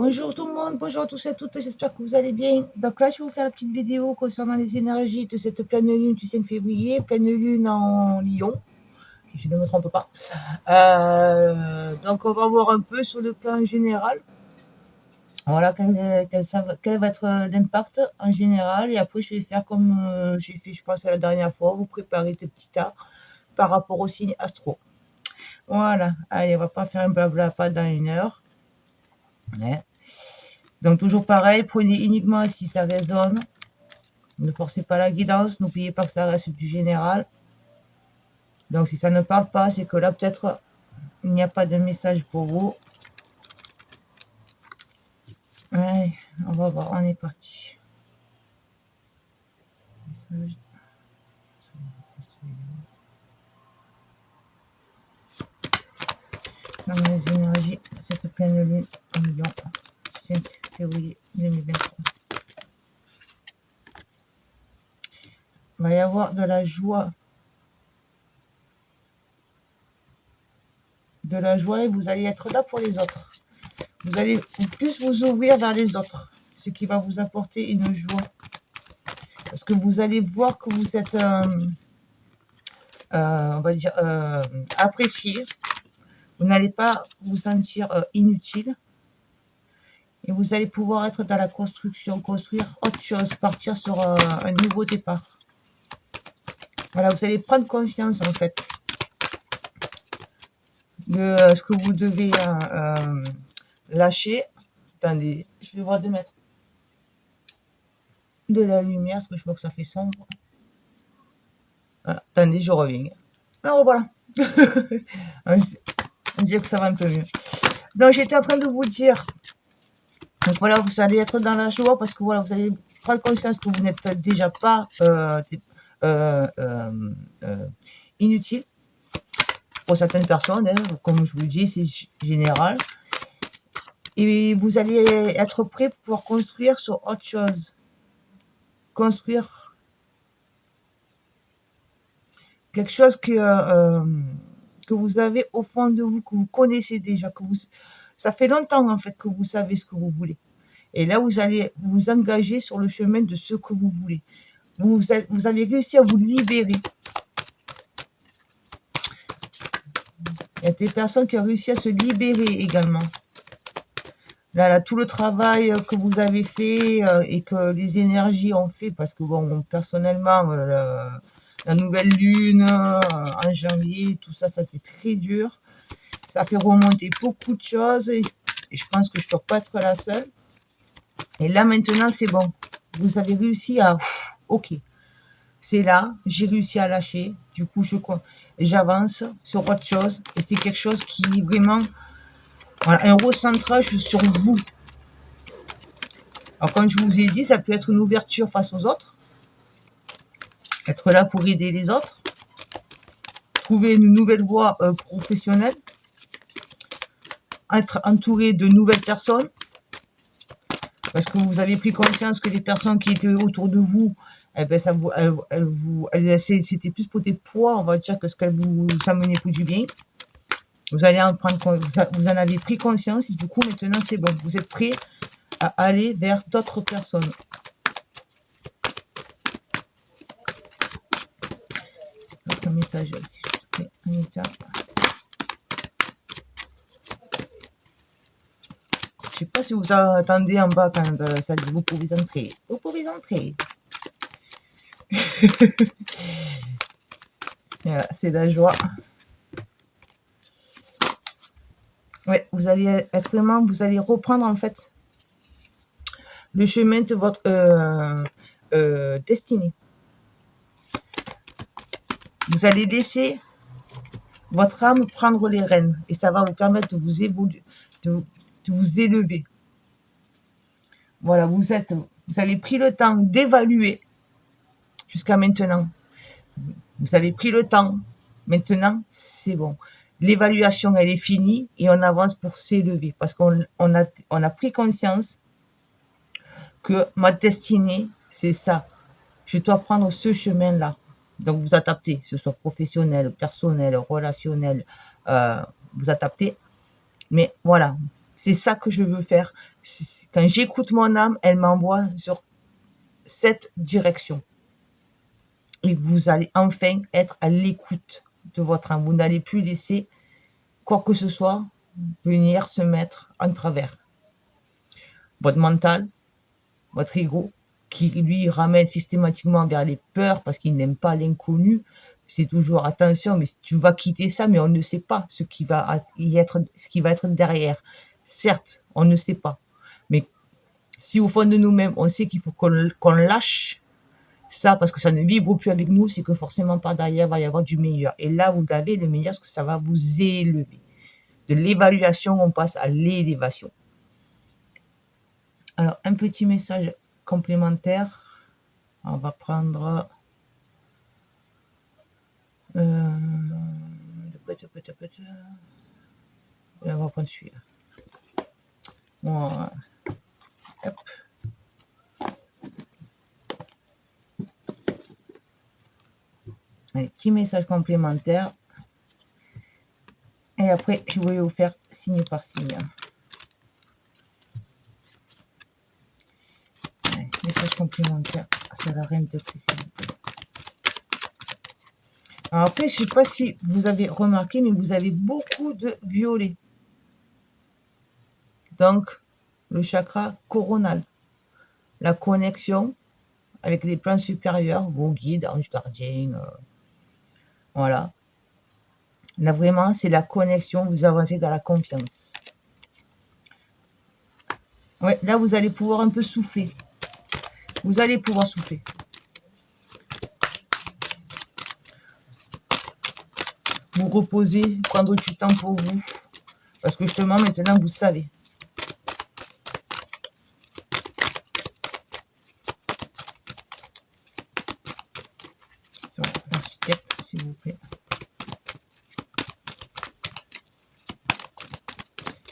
Bonjour tout le monde, bonjour à tous et à toutes, j'espère que vous allez bien. Donc là, je vais vous faire la petite vidéo concernant les énergies de cette pleine lune du 5 février, pleine lune en Lion, si je ne me trompe pas. Donc on va voir un peu sur le plan général, voilà, quel va être l'impact en général. Et après, je vais faire comme j'ai fait, je pense, la dernière fois, vous préparer des petits tas par rapport au signe astro. Voilà, allez, on va pas faire un blabla pas dans une heure. Ouais. Donc toujours pareil, prenez uniquement si ça résonne. Ne forcez pas la guidance, n'oubliez pas que ça reste du général. Donc si ça ne parle pas, c'est que là peut-être il n'y a pas de message pour vous. Allez, on va voir, on est parti. Message. Ça met les énergies de cette pleine lune en Lion, 5 février 2023. Il va y avoir de la joie. De la joie et vous allez être là pour les autres. Vous allez plus vous ouvrir vers les autres, ce qui va vous apporter une joie. Parce que vous allez voir que vous êtes, on va dire, apprécié. Vous n'allez pas vous sentir inutile. Et vous allez pouvoir être dans la construction, construire autre chose, partir sur un nouveau départ. Voilà, vous allez prendre conscience en fait de ce que vous devez lâcher. Attendez, je vais voir de mettre de la lumière, parce que je vois que ça fait sombre. Voilà, attendez, je reviens. Alors voilà. On dirait que ça va un peu mieux. Donc j'étais en train de vous dire, donc voilà, vous allez être dans la joie parce que voilà, vous allez prendre conscience que vous n'êtes déjà pas inutile pour certaines personnes, hein, comme je vous dis, c'est général. Et vous allez être prêt pour construire sur autre chose. Construire quelque chose que vous avez au fond de vous, que vous connaissez déjà, ça fait longtemps en fait que vous savez ce que vous voulez. Et là, vous allez vous engager sur le chemin de ce que vous voulez. Vous avez réussi à vous libérer. Il y a des personnes qui ont réussi à se libérer également. Là, tout le travail que vous avez fait et que les énergies ont fait, parce que bon, personnellement, la nouvelle lune en janvier, tout ça, ça fait très dur. Ça fait remonter beaucoup de choses et je pense que je ne peux pas être la seule. Et là, maintenant, c'est bon. Vous avez réussi à... Ok, c'est là, j'ai réussi à lâcher. Du coup, j'avance sur autre chose. Et c'est quelque chose qui est vraiment... Voilà, un recentrage sur vous. Alors, comme je vous ai dit, ça peut être une ouverture face aux autres. Être là pour aider les autres. Trouver une nouvelle voie professionnelle. Être entouré de nouvelles personnes. Parce que vous avez pris conscience que les personnes qui étaient autour de vous, eh ben c'était plus pour des poids, on va dire, que ce qu'elles vous amenaient pour du bien. Vous allez en prendre, vous en avez pris conscience et du coup maintenant c'est bon. Vous êtes prêt à aller vers d'autres personnes. Un message ici, Anita. Je sais pas si vous attendez en bas quand ça dit vous pouvez entrer. Vous pouvez entrer. Voilà, c'est la joie. Ouais, vous allez être vraiment, vous allez reprendre en fait le chemin de votre destinée. Vous allez laisser votre âme prendre les rênes et ça va vous permettre de vous évoluer, de vous élever. Voilà, vous avez pris le temps d'évaluer jusqu'à maintenant. Vous avez pris le temps. Maintenant, c'est bon. L'évaluation, elle est finie et on avance pour s'élever parce qu'on a pris conscience que ma destinée, c'est ça. Je dois prendre ce chemin-là. Donc, vous adaptez, que ce soit professionnel, personnel, relationnel, vous adaptez. Mais voilà, C'est ça que je veux faire. Quand j'écoute mon âme, elle m'envoie sur cette direction. Et vous allez enfin être à l'écoute de votre âme. Vous n'allez plus laisser quoi que ce soit venir se mettre en travers. Votre mental, votre ego, qui lui ramène systématiquement vers les peurs parce qu'il n'aime pas l'inconnu. C'est toujours attention, mais tu vas quitter ça, mais on ne sait pas ce qui va être derrière. Certes, on ne sait pas. Mais si au fond de nous-mêmes, on sait qu'il faut qu'on lâche ça parce que ça ne vibre plus avec nous, c'est que forcément par derrière, il va y avoir du meilleur. Et là, vous avez le meilleur parce que ça va vous élever. De l'évaluation, on passe à l'élévation. Alors, un petit message complémentaire. On va prendre on va prendre celui-là. Voilà. Hop. Allez, petit message complémentaire. Et après, je vais vous faire signe par signe. Allez, message complémentaire sur la reine de clé, s'il vous plaît. Alors après, je ne sais pas si vous avez remarqué, mais vous avez beaucoup de violet. Donc, le chakra coronal. La connexion avec les plans supérieurs, vos guides, anges gardiens. Voilà. Là, vraiment, c'est la connexion. Vous avancez dans la confiance. Ouais, là, vous allez pouvoir un peu souffler. Vous allez pouvoir souffler. Vous reposer, prendre du temps pour vous. Parce que justement, maintenant, vous savez. L'architecte, s'il vous plaît.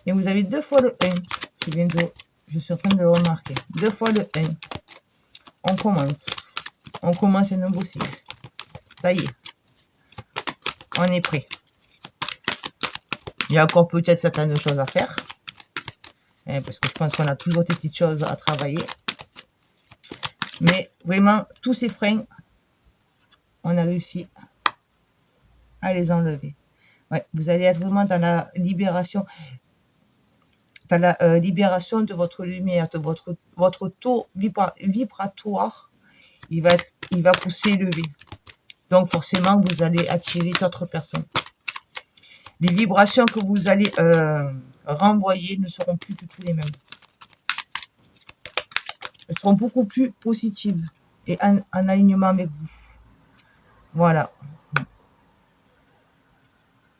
Et vous avez 2 fois le 1. Je suis en train de le remarquer. 2 fois le 1. On commence. On commence un nouveau cycle. Ça y est. On est prêt. Il y a encore peut-être certaines choses à faire. Parce que je pense qu'on a toujours des petites choses à travailler. Mais vraiment, tous ces freins, on a réussi à les enlever. Ouais, vous allez être vraiment dans la libération. Dans la libération de votre lumière, de votre taux vibratoire. Il va s'élever. Donc forcément, vous allez attirer d'autres personnes. Les vibrations que vous allez renvoyer ne seront plus du tout les mêmes. Elles seront beaucoup plus positives et en alignement avec vous. Voilà.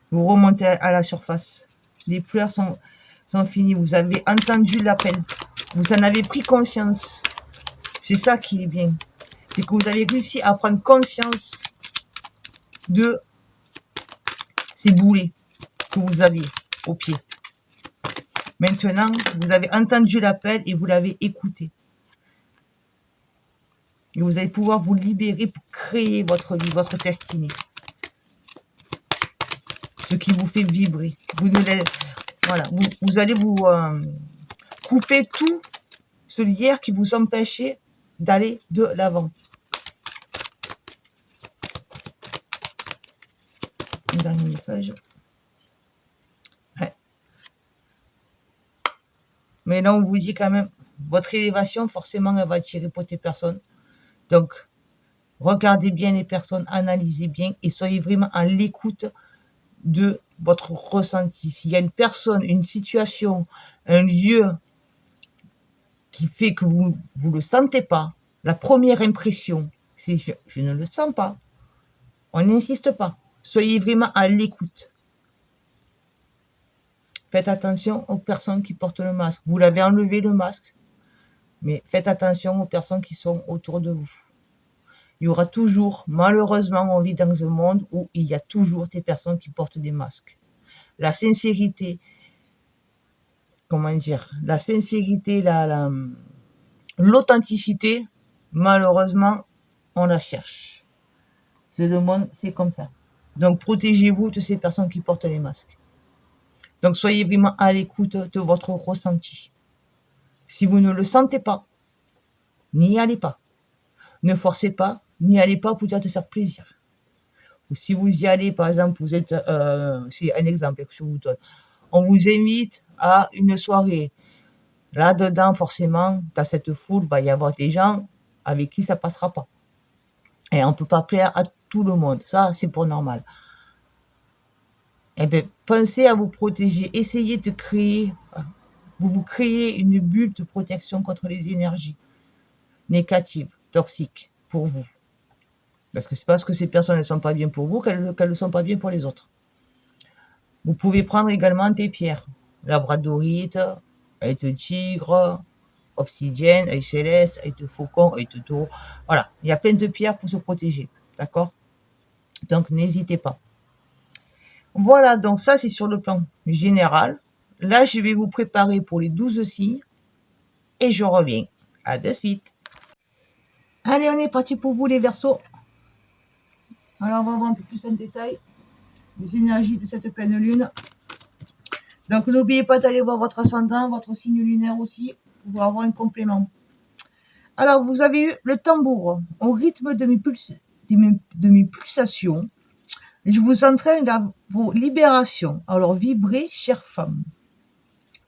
Vous remontez à la surface. Les pleurs sont finies. Vous avez entendu l'appel. Vous en avez pris conscience. C'est ça qui est bien. C'est que vous avez réussi à prendre conscience de ces boulets que vous aviez au pied. Maintenant, vous avez entendu l'appel et vous l'avez écouté. Et vous allez pouvoir vous libérer pour créer votre vie, votre destinée. Ce qui vous fait vibrer. Voilà, vous allez vous couper tout ce lierre qui vous empêchait d'aller de l'avant. Un dernier message. Ouais. Mais là, on vous dit quand même, votre élévation, forcément, elle va attirer pour tes personnes. Donc, regardez bien les personnes, analysez bien et soyez vraiment à l'écoute de votre ressenti. S'il y a une personne, une situation, un lieu qui fait que vous ne le sentez pas, la première impression, c'est je ne le sens pas. On n'insiste pas. Soyez vraiment à l'écoute. Faites attention aux personnes qui portent le masque. Vous l'avez enlevé le masque, mais faites attention aux personnes qui sont autour de vous. Il y aura toujours, malheureusement, on vit dans un monde où il y a toujours des personnes qui portent des masques. La sincérité, comment dire, la sincérité, l'authenticité, malheureusement, on la cherche. C'est le monde, c'est comme ça. Donc, protégez-vous de ces personnes qui portent les masques. Donc, soyez vraiment à l'écoute de votre ressenti. Si vous ne le sentez pas, n'y allez pas. Ne forcez pas, n'y allez pas pour dire te faire plaisir. Ou si vous y allez, par exemple, vous êtes, c'est un exemple que je vous donne. On vous invite à une soirée. Là-dedans, forcément, dans cette foule, il va y avoir des gens avec qui ça passera pas. Et on ne peut pas plaire à tout le monde. Ça, c'est pour normal. Eh bien, pensez à vous protéger. Essayez de créer, vous créez une bulle de protection contre les énergies négatives, toxiques, pour vous. Parce que c'est parce que ces personnes ne sont pas bien pour vous qu'elles ne sont pas bien pour les autres. Vous pouvez prendre également des pierres. Labradorite, œil de tigre, obsidienne, œil céleste, œil de faucon, œil de taureau. Voilà, il y a plein de pierres pour se protéger. D'accord? Donc, n'hésitez pas. Voilà, donc ça, c'est sur le plan général. Là, je vais vous préparer pour les 12 signes. Et je reviens. À de suite. Allez, on est parti pour vous, les Verseaux. Alors, on va voir un peu plus en détail les énergies de cette pleine lune. Donc, n'oubliez pas d'aller voir votre ascendant, votre signe lunaire aussi, pour avoir un complément. Alors, vous avez eu le tambour au rythme de mes pulsations. Je vous entraîne vers vos libérations. Alors, vibrez, chère femme.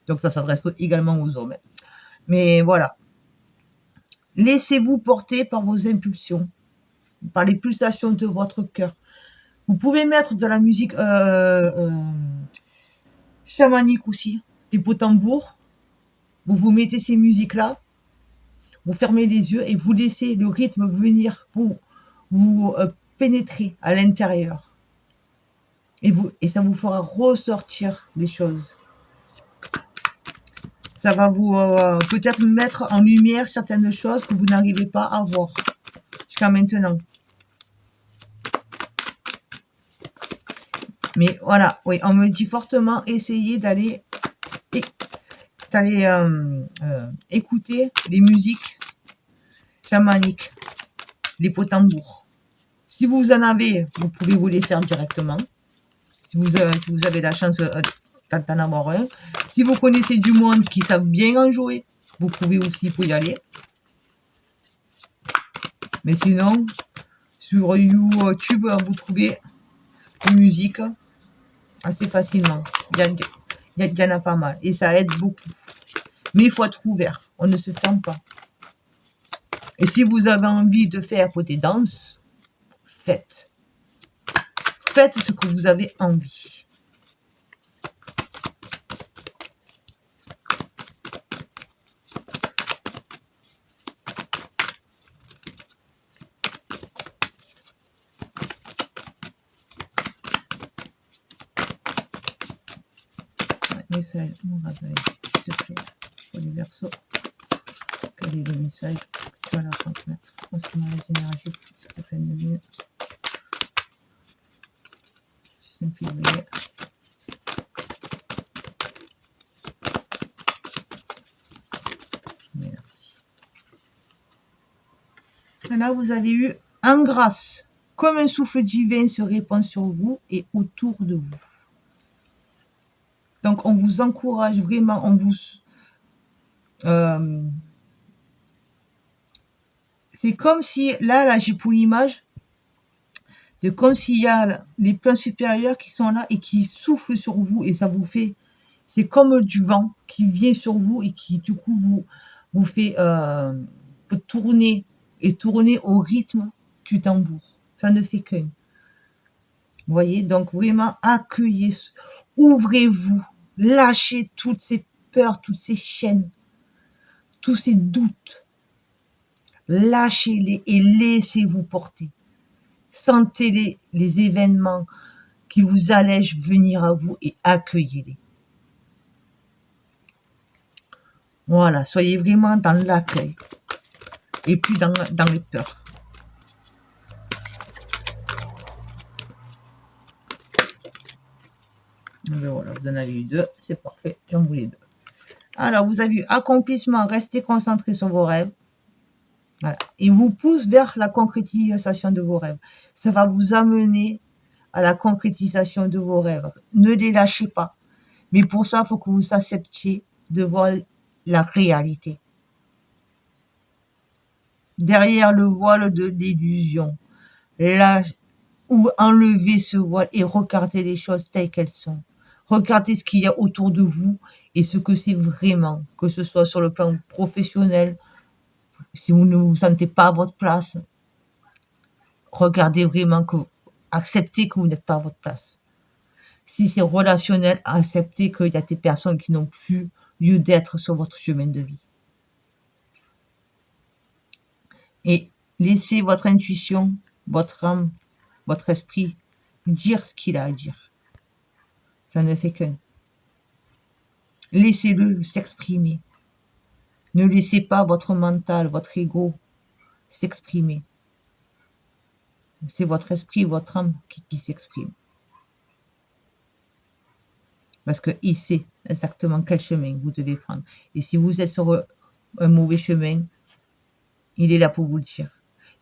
Donc, ça s'adresse également aux hommes. Mais voilà. Laissez-vous porter par vos impulsions, par les pulsations de votre cœur. Vous pouvez mettre de la musique chamanique aussi, des beaux tambours. Vous vous mettez ces musiques-là, vous fermez les yeux et vous laissez le rythme venir pour vous pénétrer à l'intérieur. Et ça vous fera ressortir les choses. Ça va vous peut-être mettre en lumière certaines choses que vous n'arrivez pas à voir jusqu'à maintenant. Mais voilà, oui, on me dit fortement essayer d'aller écouter les musiques chamaniques, les pots tambours. Si vous en avez, vous pouvez vous les faire directement. Si vous avez la chance d'en avoir un. Si vous connaissez du monde qui savent bien en jouer, vous pouvez aussi y aller. Mais sinon, sur YouTube, vous trouvez des musiques assez facilement. Il y en a pas mal. Et ça aide beaucoup. Mais il faut être ouvert. On ne se ferme pas. Et si vous avez envie de faire des danses, faites. Faites ce que vous avez envie. Message, mon Razaël, s'il te plaît, pour les Verseaux. Quel est le message que tu vas leur transmettre concernant les énergies de cette pleine lune du 5 février. Merci. Et là, vous avez eu en grâce, comme un souffle divin se répand sur vous et autour de vous. Donc, on vous encourage vraiment, c'est comme si, là j'ai pour l'image, de comme s'il y a les plans supérieurs qui sont là et qui soufflent sur vous et ça vous fait, c'est comme du vent qui vient sur vous et qui du coup vous fait tourner et tourner au rythme du tambour. Ça ne fait qu'un. Vous voyez, donc vraiment accueillez, ouvrez-vous, lâchez toutes ces peurs, toutes ces chaînes, tous ces doutes. Lâchez-les et laissez-vous porter. Sentez les événements qui vous allègent venir à vous et accueillez-les. Voilà, soyez vraiment dans l'accueil et plus dans les peurs. Et voilà, vous en avez eu 2, c'est parfait, j'en voulais 2. Alors, vous avez eu accomplissement, restez concentré sur vos rêves. Voilà. Il vous pousse vers la concrétisation de vos rêves. Ça va vous amener à la concrétisation de vos rêves. Ne les lâchez pas. Mais pour ça, il faut que vous acceptiez de voir la réalité. Derrière le voile de l'illusion, là, ou enlever ce voile et regarder les choses telles qu'elles sont. Regardez ce qu'il y a autour de vous et ce que c'est vraiment, que ce soit sur le plan professionnel, si vous ne vous sentez pas à votre place, regardez vraiment que, acceptez que vous n'êtes pas à votre place. Si c'est relationnel, acceptez qu'il y a des personnes qui n'ont plus lieu d'être sur votre chemin de vie. Et laissez votre intuition, votre âme, votre esprit dire ce qu'il a à dire. Ça ne fait qu'un. Laissez-le s'exprimer. Ne laissez pas votre mental, votre ego s'exprimer. C'est votre esprit, votre âme qui s'exprime. Parce qu'il sait exactement quel chemin vous devez prendre. Et si vous êtes sur un mauvais chemin, il est là pour vous le dire.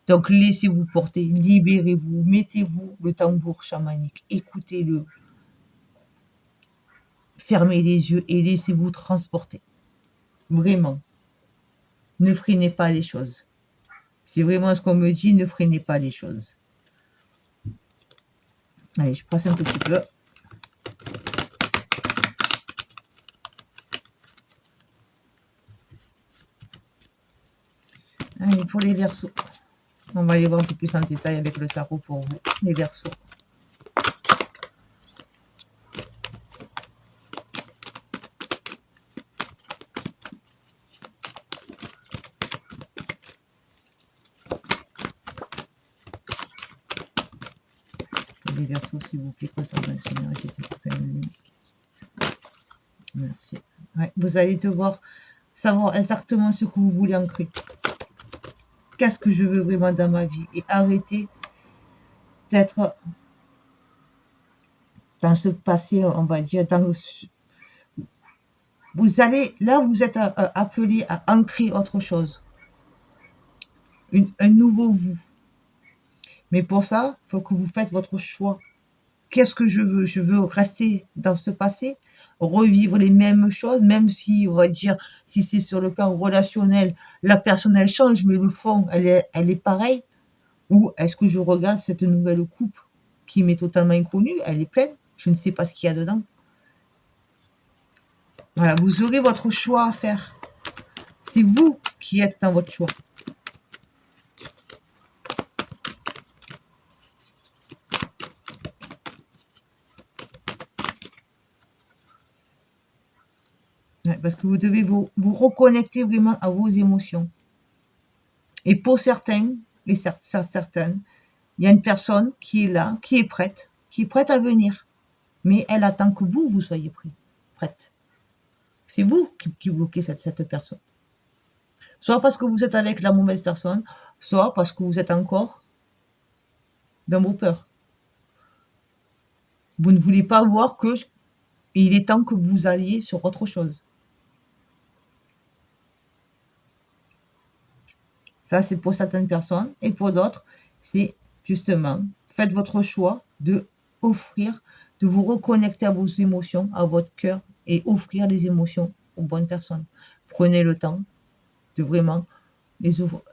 Donc laissez-vous porter, libérez-vous, mettez-vous le tambour chamanique, écoutez-le. Fermez les yeux et laissez-vous transporter. Vraiment. Ne freinez pas les choses. C'est vraiment ce qu'on me dit, ne freinez pas les choses. Allez, je passe un petit peu. Allez, pour les Verseaux. On va aller voir un peu plus en détail avec le tarot pour vous, les Verseaux. Les Verseaux, s'il vous plaît, concentration énergétique. Merci. Ouais, vous allez devoir savoir exactement ce que vous voulez ancrer. Qu'est-ce que je veux vraiment dans ma vie? Et arrêter d'être dans ce passé, on va dire, dans le... Vous allez, là, vous êtes appelé à ancrer autre chose. Un nouveau vous. Mais pour ça, il faut que vous faites votre choix. Qu'est-ce que je veux? Je veux rester dans ce passé, revivre les mêmes choses, même si, on va dire, si c'est sur le plan relationnel, la personne, elle change, mais le fond, elle est pareille. Ou est-ce que je regarde cette nouvelle coupe qui m'est totalement inconnue, elle est pleine, je ne sais pas ce qu'il y a dedans. Voilà, vous aurez votre choix à faire. C'est vous qui êtes dans votre choix. Ouais, parce que vous devez vous reconnecter vraiment à vos émotions. Et pour certains, et certaines, il y a une personne qui est là, qui est prête à venir. Mais elle attend que vous soyez prête. C'est vous qui bloquez cette personne. Soit parce que vous êtes avec la mauvaise personne, soit parce que vous êtes encore dans vos peurs. Vous ne voulez pas voir que il est temps que vous alliez sur autre chose. Ça, c'est pour certaines personnes. Et pour d'autres, c'est justement, faites votre choix de offrir, de vous reconnecter à vos émotions, à votre cœur, et offrir les émotions aux bonnes personnes. Prenez le temps de vraiment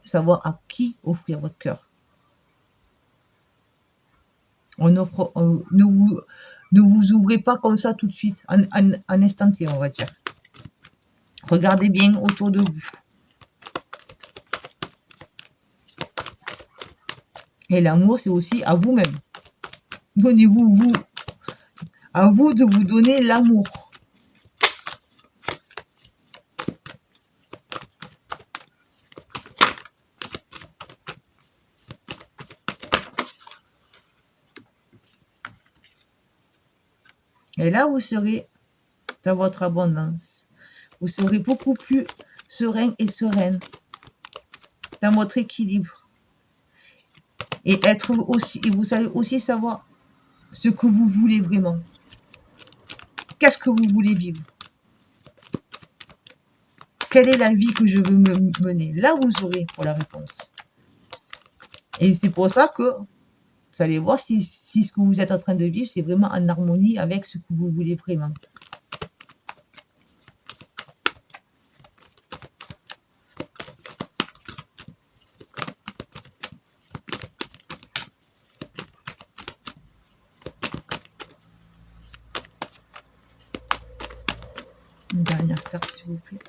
savoir à qui offrir votre cœur. Ne vous ouvrez pas comme ça tout de suite, en instanté, on va dire. Regardez bien autour de vous. Et l'amour, c'est aussi à vous-même. Donnez-vous, à vous de vous donner l'amour. Et là, vous serez dans votre abondance. Vous serez beaucoup plus serein et sereine dans votre équilibre. Et vous allez aussi savoir ce que vous voulez vraiment. Qu'est-ce que vous voulez vivre? Quelle est la vie que je veux mener? Là, vous aurez pour la réponse. Et c'est pour ça que vous allez voir si ce que vous êtes en train de vivre, c'est vraiment en harmonie avec ce que vous voulez vraiment. carte, s'il vous plaît. De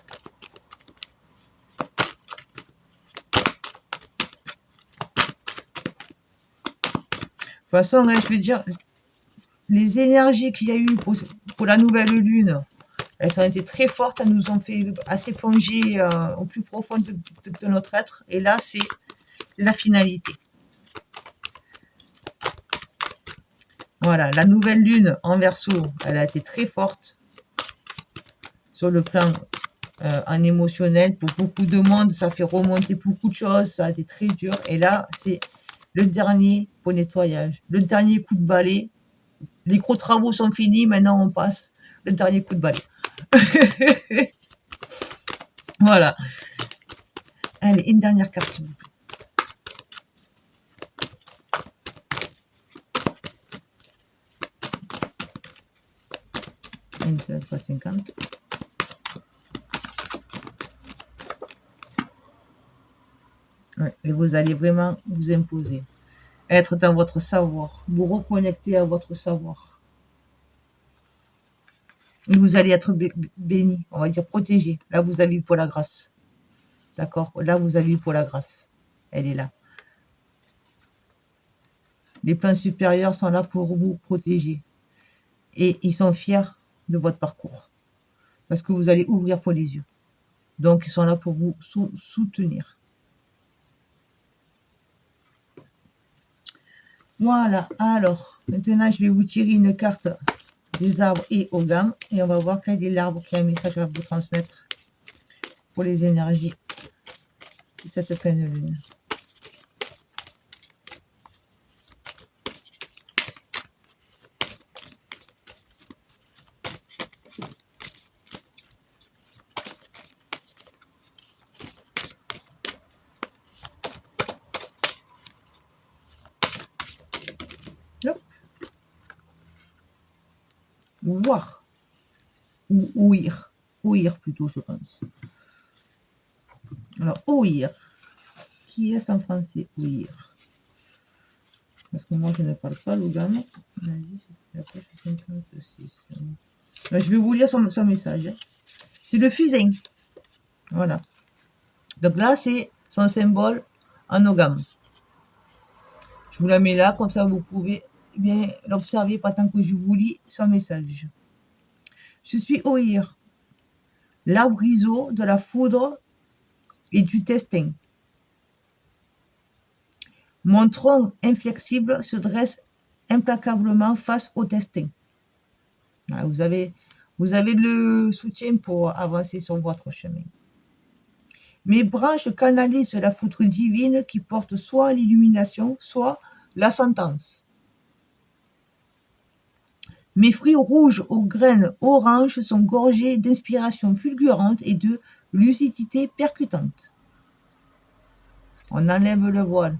toute façon, hein, je veux dire, les énergies qu'il y a eu pour la nouvelle lune, elles ont été très fortes, elles nous ont fait assez plonger au plus profond de notre être. Et là, c'est la finalité. Voilà, la nouvelle lune en Verseau, elle a été très forte sur le plan en émotionnel. Pour beaucoup de monde, ça fait remonter beaucoup de choses, ça a été très dur. Et là, c'est le dernier pour nettoyage, le dernier coup de balai. Les gros travaux sont finis, maintenant on passe le dernier coup de balai. Voilà. Allez, une dernière carte, s'il vous plaît. Une seule fois 50. Ouais, et vous allez vraiment vous imposer. Être dans votre savoir. Vous reconnecter à votre savoir. Et vous allez être béni, on va dire protégé. Là, vous avez vu pour la grâce. D'accord? Là, vous avez vu pour la grâce. Elle est là. Les plans supérieurs sont là pour vous protéger. Et ils sont fiers de votre parcours. Parce que vous allez ouvrir pour les yeux. Donc, ils sont là pour vous soutenir. Voilà. Alors, maintenant, je vais vous tirer une carte des arbres et Ogam. Et on va voir quel est l'arbre qui a un message à vous transmettre pour les énergies de cette pleine lune. Hop. Voir. Ou ouïr. Ouïr plutôt, je pense. Alors, ouïr. Qui est en français? Ouïr. Parce que moi, je ne parle pas l'Ogam. Je vais vous lire son message. C'est le fusain. Voilà. Donc là, c'est son symbole en Ogam. Je vous la mets là, comme ça vous pouvez bien l'observer pendant que je vous lis son message. Je suis Oïr, l'arbre-iseau de la foudre et du destin. Mon tronc inflexible se dresse implacablement face au destin. Vous avez le soutien pour avancer sur votre chemin. Mes branches canalisent la foudre divine qui porte soit l'illumination, soit la sentence. Mes fruits rouges aux graines oranges sont gorgés d'inspiration fulgurante et de lucidité percutante. On enlève le voile.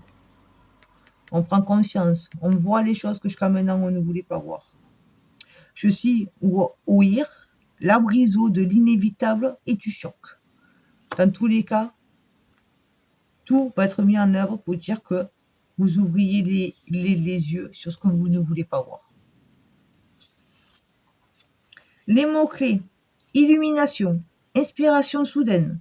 On prend conscience. On voit les choses que jusqu'à maintenant on ne voulait pas voir. Je suis Ouïr, l'arbre-iseau de l'inévitable et du choc. Dans tous les cas, tout va être mis en œuvre pour dire que vous ouvriez les yeux sur ce que vous ne voulez pas voir. Les mots-clés: illumination, inspiration soudaine,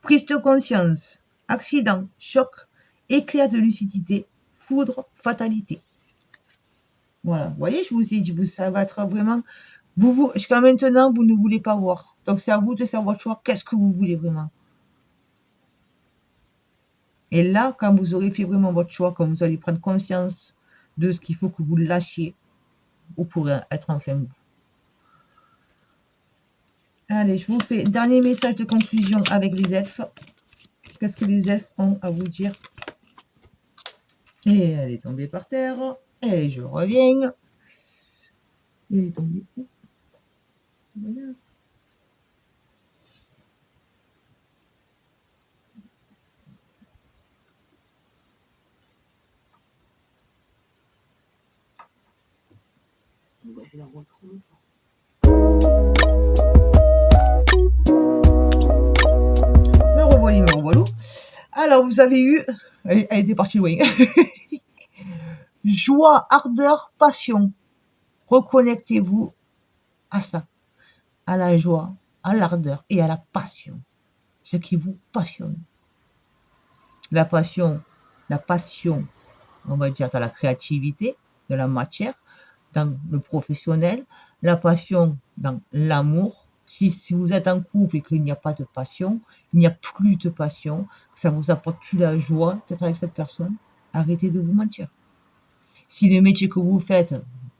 prise de conscience, accident, choc, éclair de lucidité, foudre, fatalité. Voilà, vous voyez, je vous ai dit, ça va être vraiment... jusqu'à maintenant, vous ne voulez pas voir. Donc c'est à vous de faire votre choix. Qu'est-ce que vous voulez vraiment? Et là, quand vous aurez fait vraiment votre choix, quand vous allez prendre conscience de ce qu'il faut que vous lâchiez, vous pourrez être enfin vous. Allez, je vous fais dernier message de conclusion avec les elfes. Qu'est-ce que les elfes ont à vous dire? Et elle est tombée par terre. Et je reviens. Elle est tombée où? Voilà. Je la retrouve. Me revoilà. Alors, vous avez eu... Elle était partie loin. Joie, ardeur, passion. Reconnectez-vous à ça, à la joie, à l'ardeur et à la passion. Ce qui vous passionne. La passion, on va dire, dans la créativité, de la matière, dans le professionnel, la passion dans l'amour. Si vous êtes en couple et qu'il n'y a pas de passion, il n'y a plus de passion, ça vous apporte plus la joie d'être avec cette personne, arrêtez de vous mentir. Si le métier que vous faites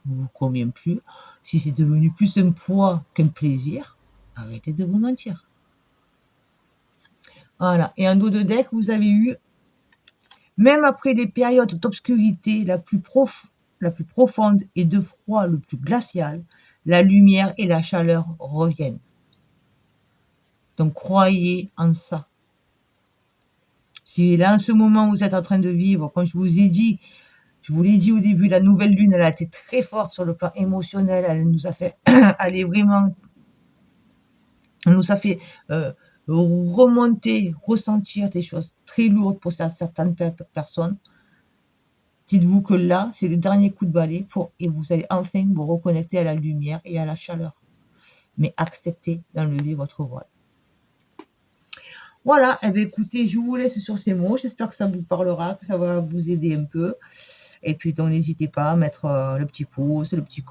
ne vous convient plus, si c'est devenu plus un poids qu'un plaisir, arrêtez de vous mentir. Voilà. Et en dos de deck, vous avez eu, même après les périodes d'obscurité la plus profonde et de froid le plus glacial, la lumière et la chaleur reviennent. Donc croyez en ça. Si là, en ce moment, vous êtes en train de vivre, comme je vous l'ai dit au début, la nouvelle lune, elle a été très forte sur le plan émotionnel, elle nous a fait aller vraiment, elle nous a fait remonter, ressentir des choses très lourdes pour certaines personnes. Dites-vous que là, c'est le dernier coup de balai et vous allez enfin vous reconnecter à la lumière et à la chaleur. Mais acceptez d'enlever votre voile. Voilà, eh bien, écoutez, je vous laisse sur ces mots. J'espère que ça vous parlera, que ça va vous aider un peu. Et puis, donc, n'hésitez pas à mettre le petit pouce, le petit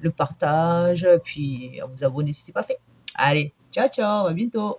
le partage, puis à vous abonner si ce n'est pas fait. Allez, ciao, ciao, à bientôt.